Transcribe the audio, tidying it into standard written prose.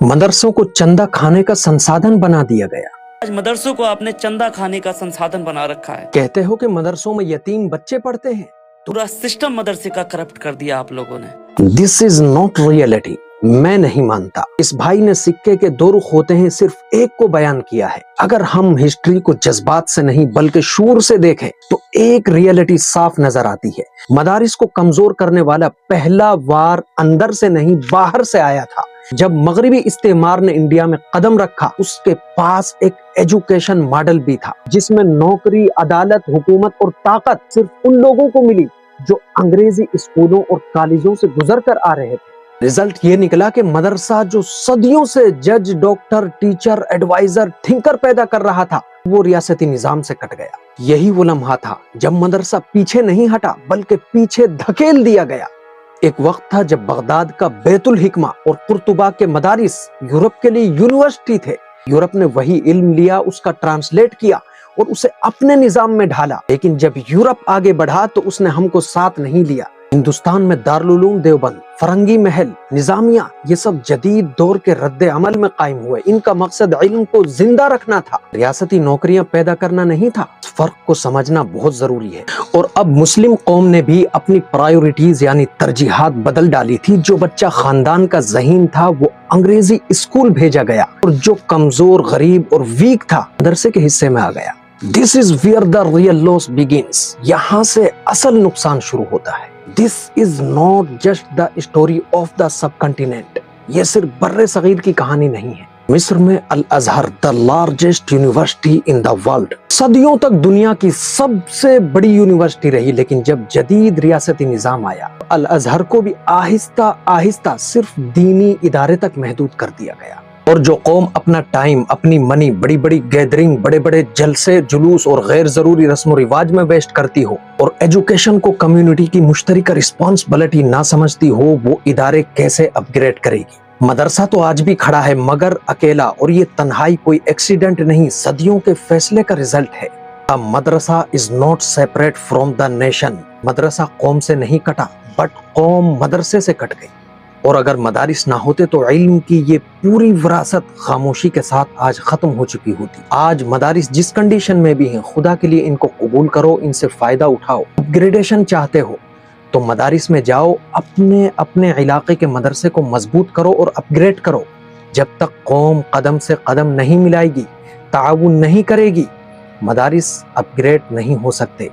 मदरसों को चंदा खाने का संसाधन बना दिया गया। आज मदरसों को आपने चंदा खाने का संसाधन बना रखा है। कहते हो कि मदरसों में यतीम बच्चे पढ़ते हैं। पूरा सिस्टम मदरसे का करप्ट कर दिया आप लोगों ने। This is not reality. मैं नहीं मानता। इस भाई ने सिक्के के दो रुख होते हैं सिर्फ एक को बयान किया है। अगर हम हिस्ट्री को जज्बात से नहीं बल्कि शूर से देखें तो एक रियलिटी साफ नजर आती है। मदारिस को कमजोर करने वाला पहला वार अंदर से नहीं बाहर से आया था। जब मगरबी इस्तेमार ने इंडिया में कदम रखा, उसके पास एक एजुकेशन मॉडल भी था जिसमें नौकरी, अदालत, हुकूमत और ताकत सिर्फ उन लोगों को मिली जो अंग्रेजी स्कूलों और कॉलेजों से गुजर कर आ रहे थे। रिजल्ट ये निकला कि मदरसा जो सदियों से जज, डॉक्टर, टीचर, एडवाइजर, थिंकर पैदा कर रहा था, वो रियासती निजाम से कट गया। यही वो लम्हा था जब मदरसा पीछे नहीं हटा बल्कि पीछे धकेल दिया गया। एक वक्त था जब बगदाद का बैतुल हिकमा और कुर्तुबा के मदारिस यूरोप के लिए यूनिवर्सिटी थे। यूरोप ने वही इल्म लिया, उसका ट्रांसलेट किया और उसे अपने निजाम में ढाला। लेकिन जब यूरोप आगे बढ़ा तो उसने हमको साथ नहीं लिया। हिंदुस्तान में दारुल उलूम देवबंद, फरंगी महल, निजामिया, ये सब जदीद दौर के रद्द अमल में कायम हुए। इनका मकसद इल्म को जिंदा रखना था, रियासती नौकरियां पैदा करना नहीं था। फर्क को समझना बहुत जरूरी है। और अब मुस्लिम कौम ने भी अपनी प्रायोरिटीज यानी तरजीहात बदल डाली थी। जो बच्चा खानदान का ज़हीन था वो अंग्रेजी स्कूल भेजा गया और जो कमजोर, गरीब और वीक था मदरसे के हिस्से में आ गया। This is where the real loss begins. यहाँ से असल नुकसान शुरू होता है। This is not just the story of the subcontinent. ये सिर्फ बर्रे सगीर की कहानी नहीं है। मिस्र में Al Azhar, the largest university in the world, सदियों तक दुनिया की सबसे बड़ी यूनिवर्सिटी रही। लेकिन जब जदीद रियासती निजाम आया, अल अजहर को भी आहिस्ता आहिस्ता सिर्फ दीनी इदारे तक महदूद कर दिया गया। और जो कौम अपना टाइम, अपनी मनी बड़ी बड़ी गैदरिंग, बड़े बड़े जलसे, जुलूस और गैर जरूरी रस्म व रिवाज में वेस्ट करती हो और एजुकेशन को कम्युनिटी की मुश्तरका रिस्पॉन्सिबिलिटी ना समझती हो, वो इदारे कैसे अपग्रेड करेगी। मदरसा तो आज भी खड़ा है मगर अकेला, और ये तन्हाई कोई एक्सीडेंट नहीं, सदियों के फैसले का रिजल्ट है। A madrasa is not separate from the nation. मदरसा कौम से नहीं कटा बट कौम मदरसे से कट गई। और अगर मदारिस ना होते तो इल्म की ये पूरी विरासत खामोशी के साथ आज खत्म हो चुकी होती। आज मदारिस जिस कंडीशन में भी हैं, खुदा के लिए इनको कबूल करो, इनसे फायदा उठाओ। अपग्रेडेशन चाहते हो तो मदारिस में जाओ, अपने अपने इलाके के मदरसे को मजबूत करो और अपग्रेड करो। जब तक कौम कदम से कदम नहीं मिलाएगी, ताउन नहीं करेगी, मदारिस अपग्रेड नहीं हो सकते।